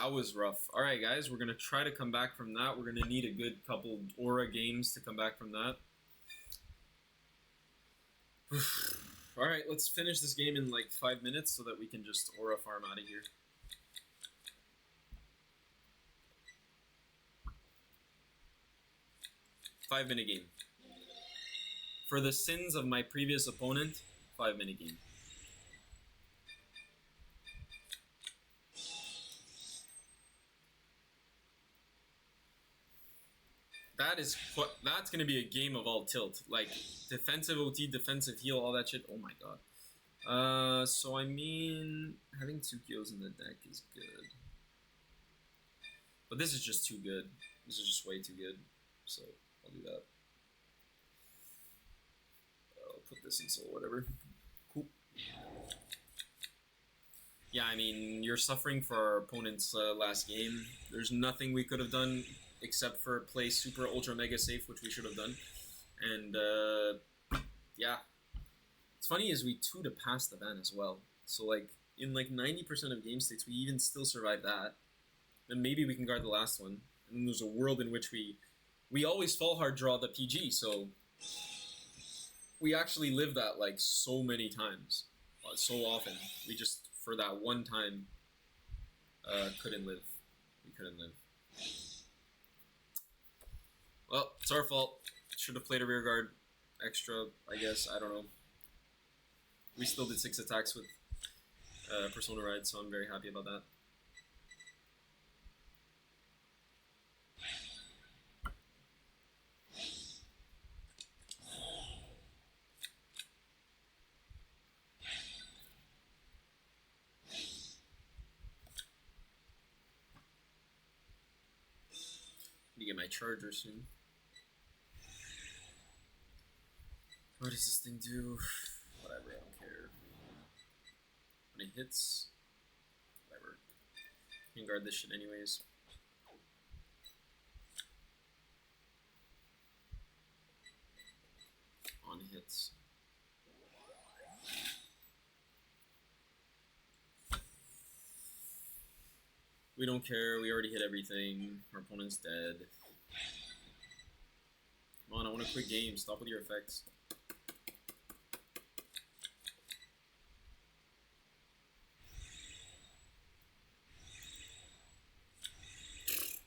that was rough. All right, guys, we're gonna try to come back from that. We're gonna need a good couple aura games to come back from that. All right, let's finish this game in like 5 minutes so that we can just aura farm out of here. Five-minute game. For the sins of my previous opponent, 5-minute game. That's gonna be a game of all tilt. Like defensive OT, defensive heal, all that shit. Oh my god. So I mean, having 2 kills in the deck is good. But this is just too good. This is just way too good. So I'll do that. I'll put this in soul, whatever. Cool. Yeah, I mean, you're suffering for our opponent's last game. There's nothing we could have done except for play super ultra mega safe, which we should have done. And yeah. What's funny is we 2 to pass the ban as well. So like in like 90% of game states, we even still survive that. Then maybe we can guard the last one. And then there's a world in which we always fall hard draw the PG, so we actually live that like so many times, so often. We just, for that one time, couldn't live. We couldn't live. Well, it's our fault. Should have played a rear guard extra, I guess. I don't know. We still did 6 attacks with Persona Ride, so I'm very happy about that. To get my charger soon. What does this thing do? Whatever, I don't care. When it hits, whatever. You can guard this shit anyways. On hits. We don't care, we already hit everything. Our opponent's dead. Come on, I want a quick game. Stop with your effects.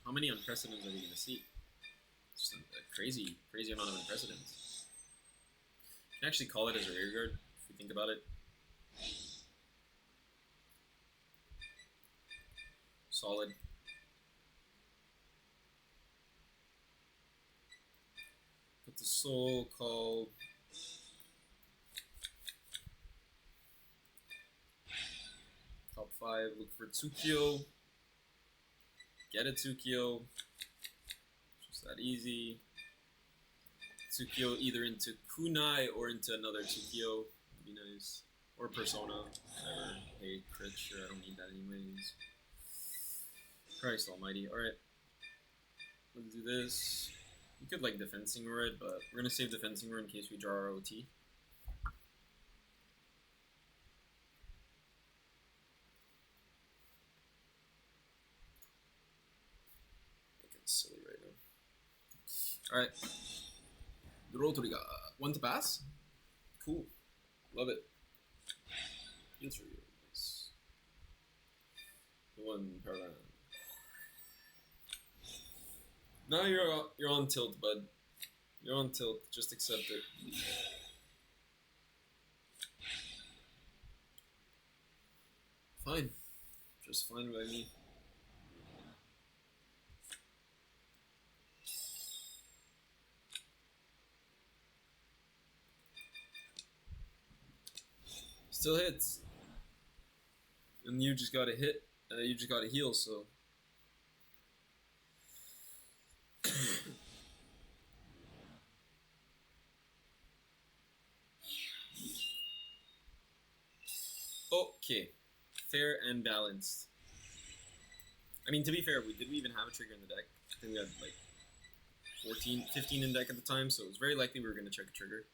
How many unprecedents are we going to see? Just a crazy amount of unprecedents. You can actually call it as a rear guard, if you think about it. Solid. Put the soul, call. Top 5, look for Tsukio. Get a Tsukio. Just that easy. Tsukio either into Kunai or into another Tsukio. Would be nice. Or Persona. Whatever. Hey, crit, sure, I don't need that anyways. Christ almighty. Alright. Let's do this. We could like defensing roar it, but we're gonna save defensing roar in case we draw our OT. Looking silly right now. Alright. The roll to got 1 to pass? Cool. Love it. Answer you. Nice. 1 Paradigm. Now you're on tilt, bud. You're on tilt. Just accept it. Fine. Just fine by me. Still hits. And you just gotta hit. You just gotta heal, so. Okay, fair and balanced. I mean, to be fair, did we even have a trigger in the deck? I think we had like 15 in deck at the time, so it was very likely we were going to check a trigger.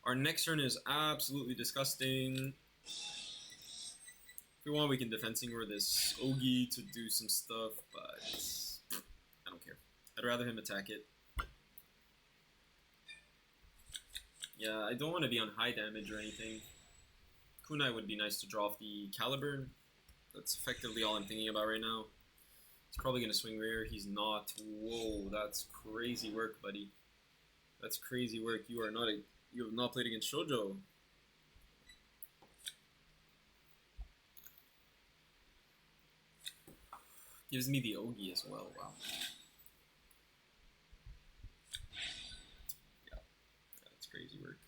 Our next turn is absolutely disgusting. If we want, we can defensing or this Ogi to do some stuff, but I don't care. I'd rather him attack it. Yeah, I don't want to be on high damage or anything. Kunai would be nice to draw off the Caliburn. That's effectively all I'm thinking about right now. He's probably going to swing rear. He's not. Whoa, that's crazy work, buddy. That's crazy work. You have not played against Shojo. Gives me the Ogi as well. Wow. Yeah, that's crazy work.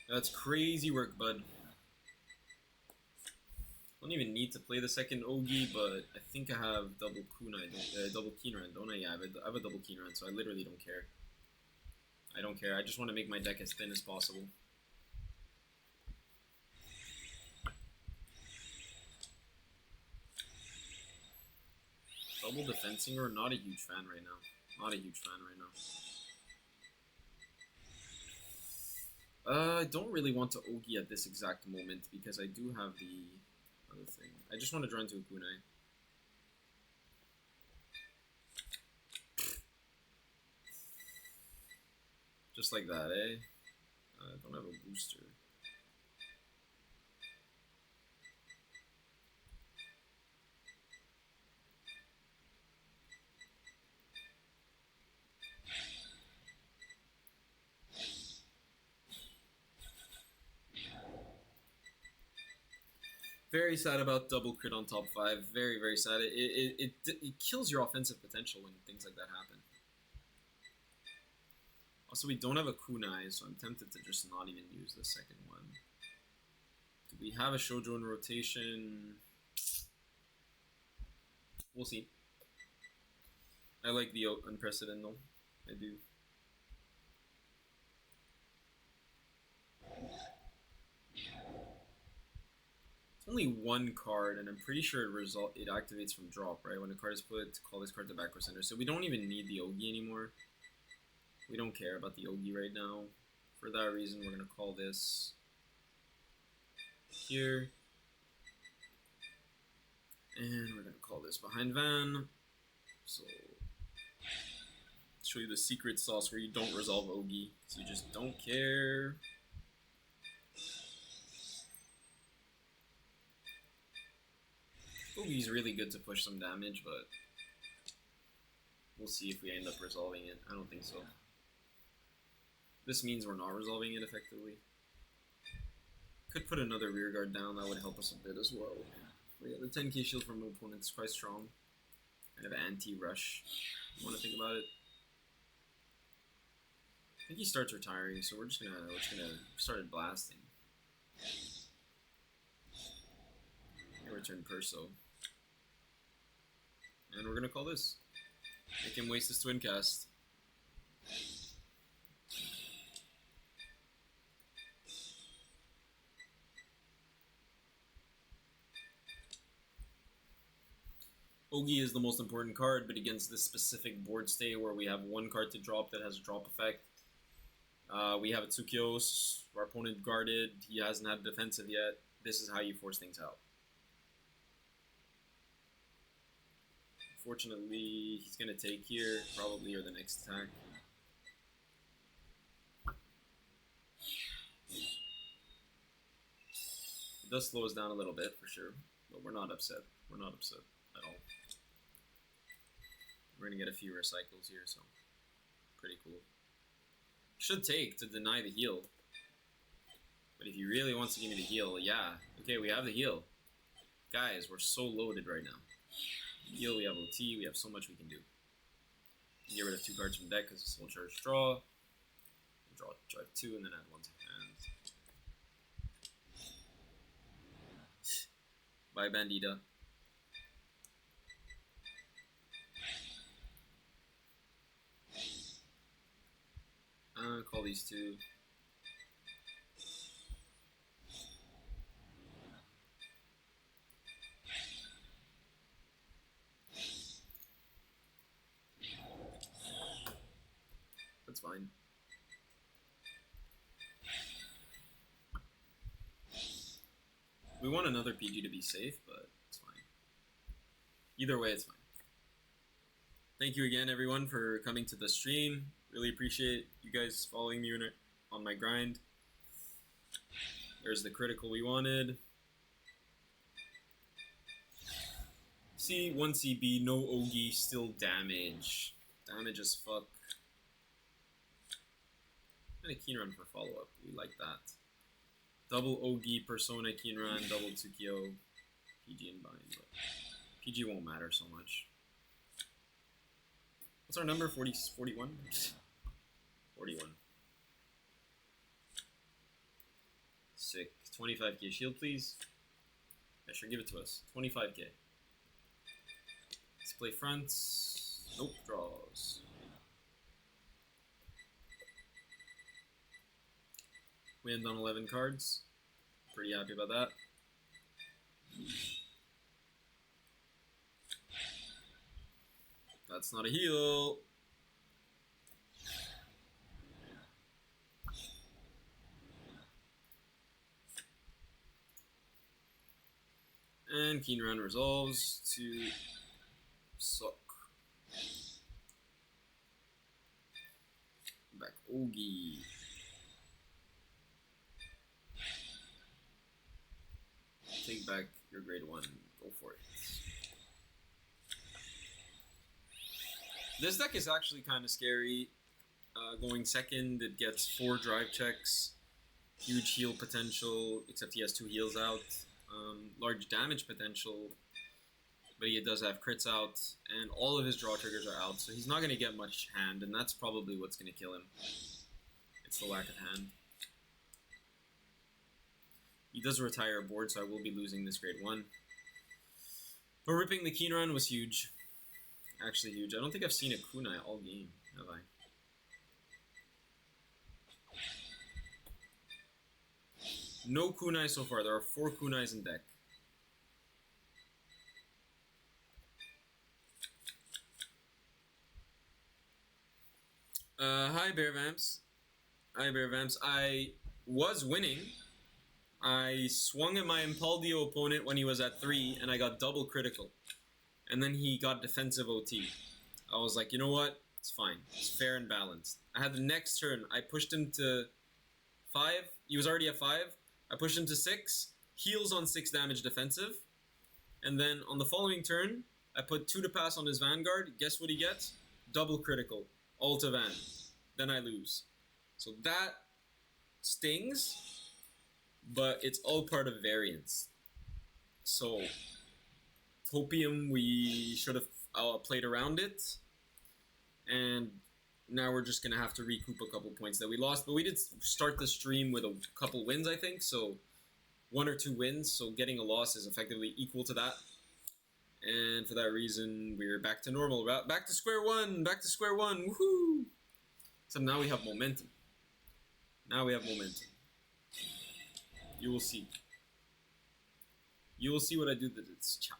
That's crazy work, bud. Don't even need to play the second Ogi, but I think I have double Kunai, double Keenran, don't I? Yeah, I have a double Keenran, so I literally don't care. I don't care. I just want to make my deck as thin as possible. Double defensing or not a huge fan right now. Not a huge fan right now. I don't really want to Ogi at this exact moment because I do have the other thing. I just want to draw into a Kunai. Just like that, eh? I don't have a booster. Very sad about double crit on top 5. Very, very sad. It kills your offensive potential when things like that happen. Also, we don't have a Kunai, so I'm tempted to just not even use the second one. Do we have a Shoujo in rotation? We'll see. I like the Unprecedented though. I do. It's only one card, and I'm pretty sure it activates from drop, right? When a card is put, call this card to back or center. So we don't even need the Ogi anymore. We don't care about the Ogi right now. For that reason, we're going to call this here. And we're going to call this behind Van. So, show you the secret sauce where you don't resolve Ogi. So you just don't care. Ogi's really good to push some damage, but we'll see if we end up resolving it. I don't think so. This means we're not resolving it effectively. Could put another rear guard down, that would help us a bit as well. But yeah, the 10k shield from opponent is quite strong. Kind of anti-rush. You want to think about it. I think he starts retiring, so we're just gonna start blasting. Return Perso. And we're gonna call this. Make him waste his twin cast. Ogi is the most important card, but against this specific board state where we have one card to drop that has a drop effect. We have a Tsukios, our opponent guarded, he hasn't had defensive yet. This is how you force things out. Unfortunately, he's going to take here, probably, or the next attack. It does slow us down a little bit, for sure, but we're not upset. We're not upset at all. We're going to get a few recycles here, so pretty cool. Should take to deny the heal. But if he really wants to give me the heal, yeah. Okay, we have the heal. Guys, we're so loaded right now. Heal, we have OT, we have so much we can do. Get rid of 2 cards from deck because it's full charge draw. Draw 2 and then add 1 to hand. Bye, Bandita. Call these 2. That's fine. We want another PG to be safe, but it's fine. Either way, it's fine. Thank you again, everyone, for coming to the stream. Really appreciate you guys following me on my grind. There's the critical we wanted. C, 1 CB, no Ogi, still damage. Damage as fuck. And a keen run for follow-up. We like that. Double Ogi, Persona, keen run, double Tsukio, PG and bind. But PG won't matter so much. What's our number? 41? 41. Sick. 25k shield, please. Yeah, sure, give it to us. 25k. Let's play fronts. Nope, draws. We end on 11 cards. Pretty happy about that. That's not a heal. And Keen Run resolves to suck. Back Ogi. Take back your grade 1. Go for it. This deck is actually kind of scary. Going second, it gets 4 drive checks. Huge heal potential, except he has 2 heals out. Large damage potential, but he does have crits out, and all of his draw triggers are out, so he's not going to get much hand, and that's probably what's going to kill him. It's the lack of hand. He does retire a board, so I will be losing this grade 1. But ripping the Keen Run was huge. Actually huge. I don't think I've seen a kunai all game, have I? No kunai so far. There are 4 kunais in deck. Hi Bear Vamps. Hi Bear Vamps. I was winning. I swung at my Impaldio opponent when he was at 3, and I got double critical. And then he got defensive OT. I was like, you know what? It's fine. It's fair and balanced. I had the next turn. I pushed him to 5. He was already at 5. I pushed him to 6. Heals on 6 damage defensive. And then on the following turn, I put 2 to pass on his Vanguard. Guess what he gets? Double critical. All to Van. Then I lose. So that stings, but it's all part of variance. So Hopium, we should have played around it, and now we're just gonna have to recoup a couple points that we lost. But we did start the stream with a couple wins, I think, so 1 or 2 wins, so getting a loss is effectively equal to that. And for that reason, we're back to normal. Back to square one! Back to square one! Woohoo! So now we have momentum. Now we have momentum. You will see. You will see what I do that it's chop.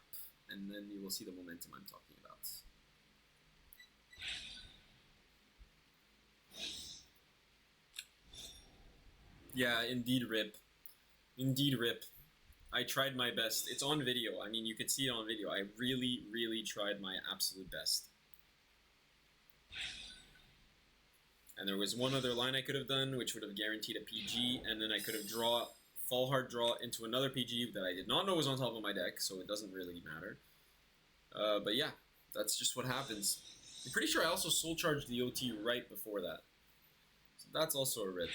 And then you will see the momentum I'm talking about. Yeah, indeed rip. Indeed rip. I tried my best. It's on video. I mean, you can see it on video. I really, really tried my absolute best. And there was one other line I could have done, which would have guaranteed a PG, and then I could have fall hard draw into another PG that I did not know was on top of my deck, so it doesn't really matter. But yeah, that's just what happens. I'm pretty sure I also soul charged the OT right before that. So that's also a rip.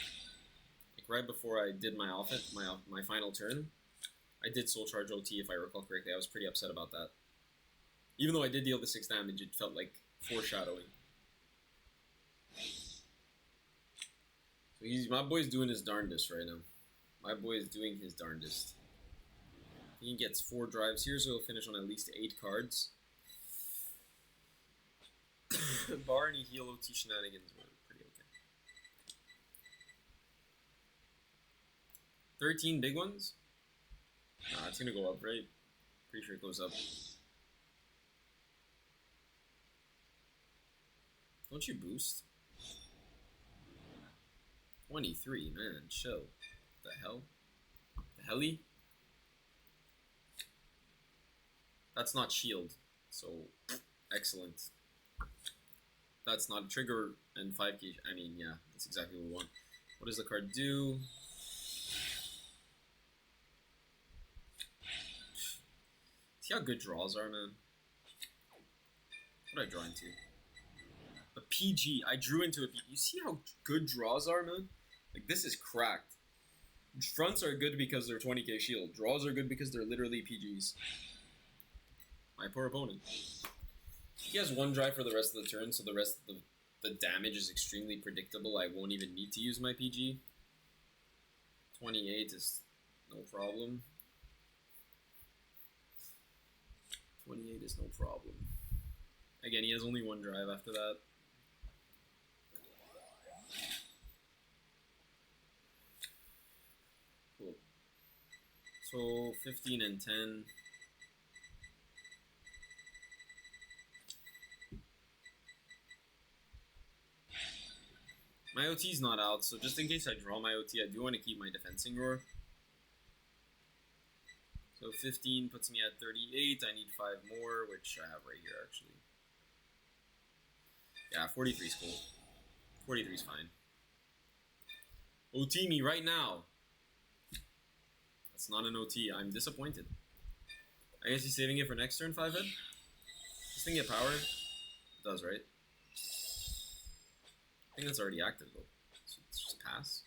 Like right before I did my my final turn, I did soul charge OT if I recall correctly. I was pretty upset about that. Even though I did deal the 6 damage, it felt like foreshadowing. So my boy's doing his darndest right now. My boy is doing his darndest. He gets 4 drives here, so he'll finish on at least 8 cards. Bar any heal OT shenanigans were pretty okay. 13 big ones? Nah, it's gonna go up, right? Pretty sure it goes up. Don't you boost? 23, man, chill. The hell? The helly? That's not shield. So, excellent. That's not a trigger and 5k. I mean, yeah, that's exactly what we want. What does the card do? See how good draws are, man? What did I draw into? A PG. I drew into a PG. You see how good draws are, man? Like, this is cracked. Fronts are good because they're 20k shield. Draws are good because they're literally PGs. My poor opponent. He has one drive for the rest of the turn, so the rest of the damage is extremely predictable. I won't even need to use my PG. 28 is no problem. 28 is no problem. Again, he has only one drive after that. Cool. So 15 and 10. My OT's not out, so just in case I draw my OT, I do want to keep my defensing roar. So 15 puts me at 38. I need 5 more, which I have right here, actually. Yeah, 43 is cool. 43 is fine. OT me right now. That's not an OT. I'm disappointed. I guess he's saving it for next turn, 5-hit? This thing get power? It does, right? I think that's already active, though. So let's just pass.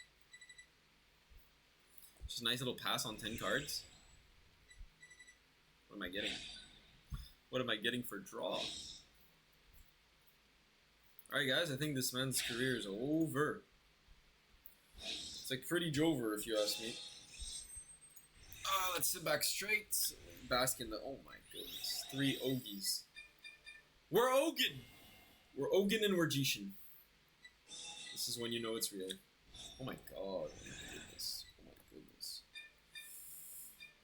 Just a nice little pass on 10 cards. What am I getting? What am I getting for draw? Alright guys, I think this man's career is over. It's like pretty Jover if you ask me. Let's sit back straight. Bask in the... Oh my goodness. 3 Ogies. We're Ogin! We're Ogin and we're Jishin. This is when you know it's real. Oh my god. Oh my goodness. Oh my goodness.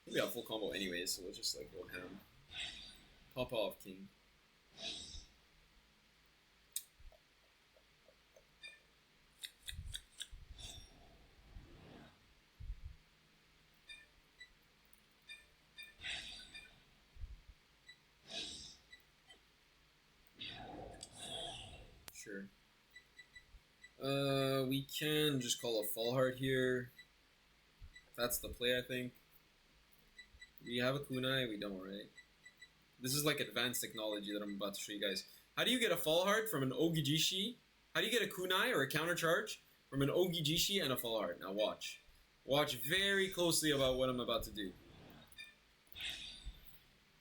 We got full combo anyway, so we'll just like go ham. Pop off, king. Sure. We can just call a fall heart here. That's the play, I think. We have a kunai, we don't, right? This is like advanced technology that I'm about to show you guys. How do you get a fall heart from an Ogijishi? How do you get a kunai or a counter charge from an Ogijishi and a fall heart? Now watch. Watch very closely about what I'm about to do.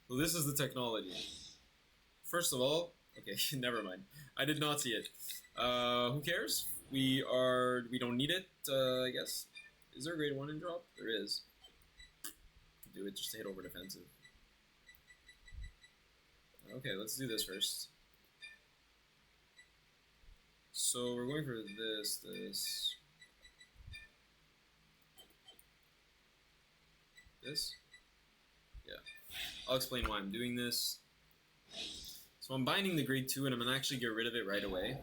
So this is the technology. First of all, okay, never mind. I did not see it. Who cares? We don't need it, I guess. Is there a grade 1 in drop? There is. Do it just to hit over defensive. Okay, let's do this first. So we're going for this. This? Yeah. I'll explain why I'm doing this. So I'm binding the grade 2 and I'm going to actually get rid of it right away.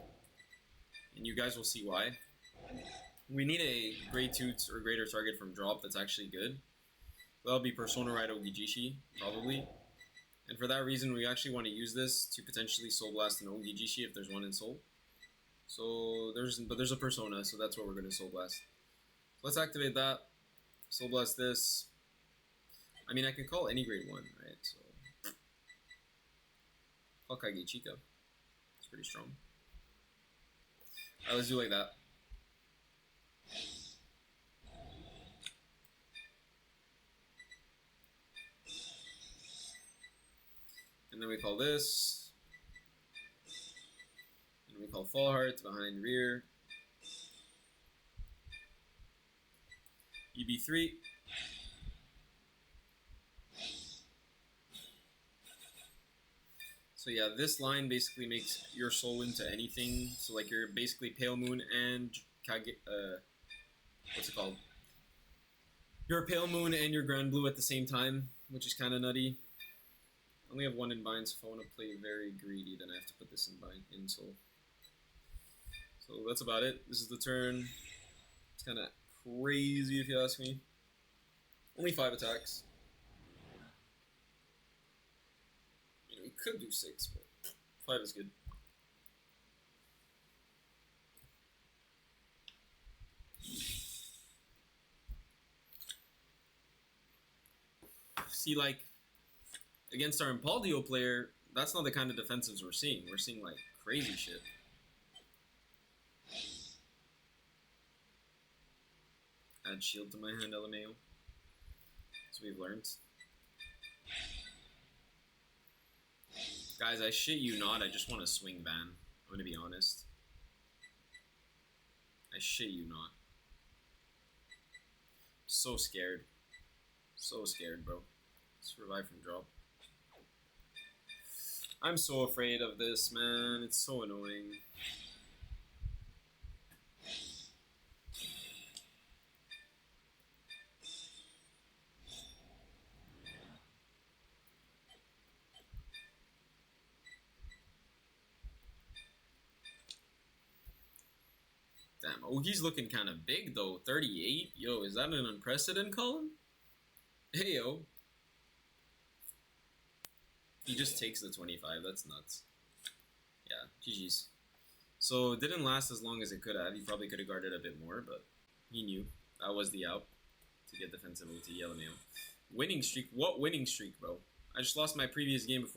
And you guys will see why. We need a grade 2 or greater target from drop that's actually good. That'll be Persona Ride Ogijishi, probably. And for that reason, we actually want to use this to potentially Soul Blast an Ogijishi if there's one in Soul. So there's a Persona, so that's what we're going to Soul Blast. So let's activate that. Soul Blast this. I mean, I can call any grade 1, right? So call Kage Chica. It's pretty strong. Alright, let's do like that. And then we call this. And we call Fall Heart behind rear. EB3. So yeah, this line basically makes your soul into anything. So like you're basically Pale Moon and Kage, what's it called? You're Pale Moon and your Grand Blue at the same time, which is kind of nutty. I only have 1 in bind, so if I want to play very greedy, then I have to put this in bind, in soul. So that's about it. This is the turn. It's kind of crazy if you ask me. Only 5 attacks. Could do 6, but 5 is good. See, like, against our Impaldio player, that's not the kind of defensives we're seeing. We're seeing, like, crazy shit. Add shield to my hand, LMAO. As we've learned. Guys, I shit you not, I just want to swing ban. I'm gonna be honest. I shit you not. So scared. So scared, bro. Survive from drop. I'm so afraid of this, man. It's so annoying. Damn. Oh, he's looking kind of big, though. 38? Yo, is that an unprecedented column? Hey, yo. He just takes the 25. That's nuts. Yeah, GG's. So, it didn't last as long as it could have. He probably could have guarded a bit more, but he knew. That was the out to get defensive ulti, LMAO. Winning streak? What winning streak, bro? I just lost my previous game before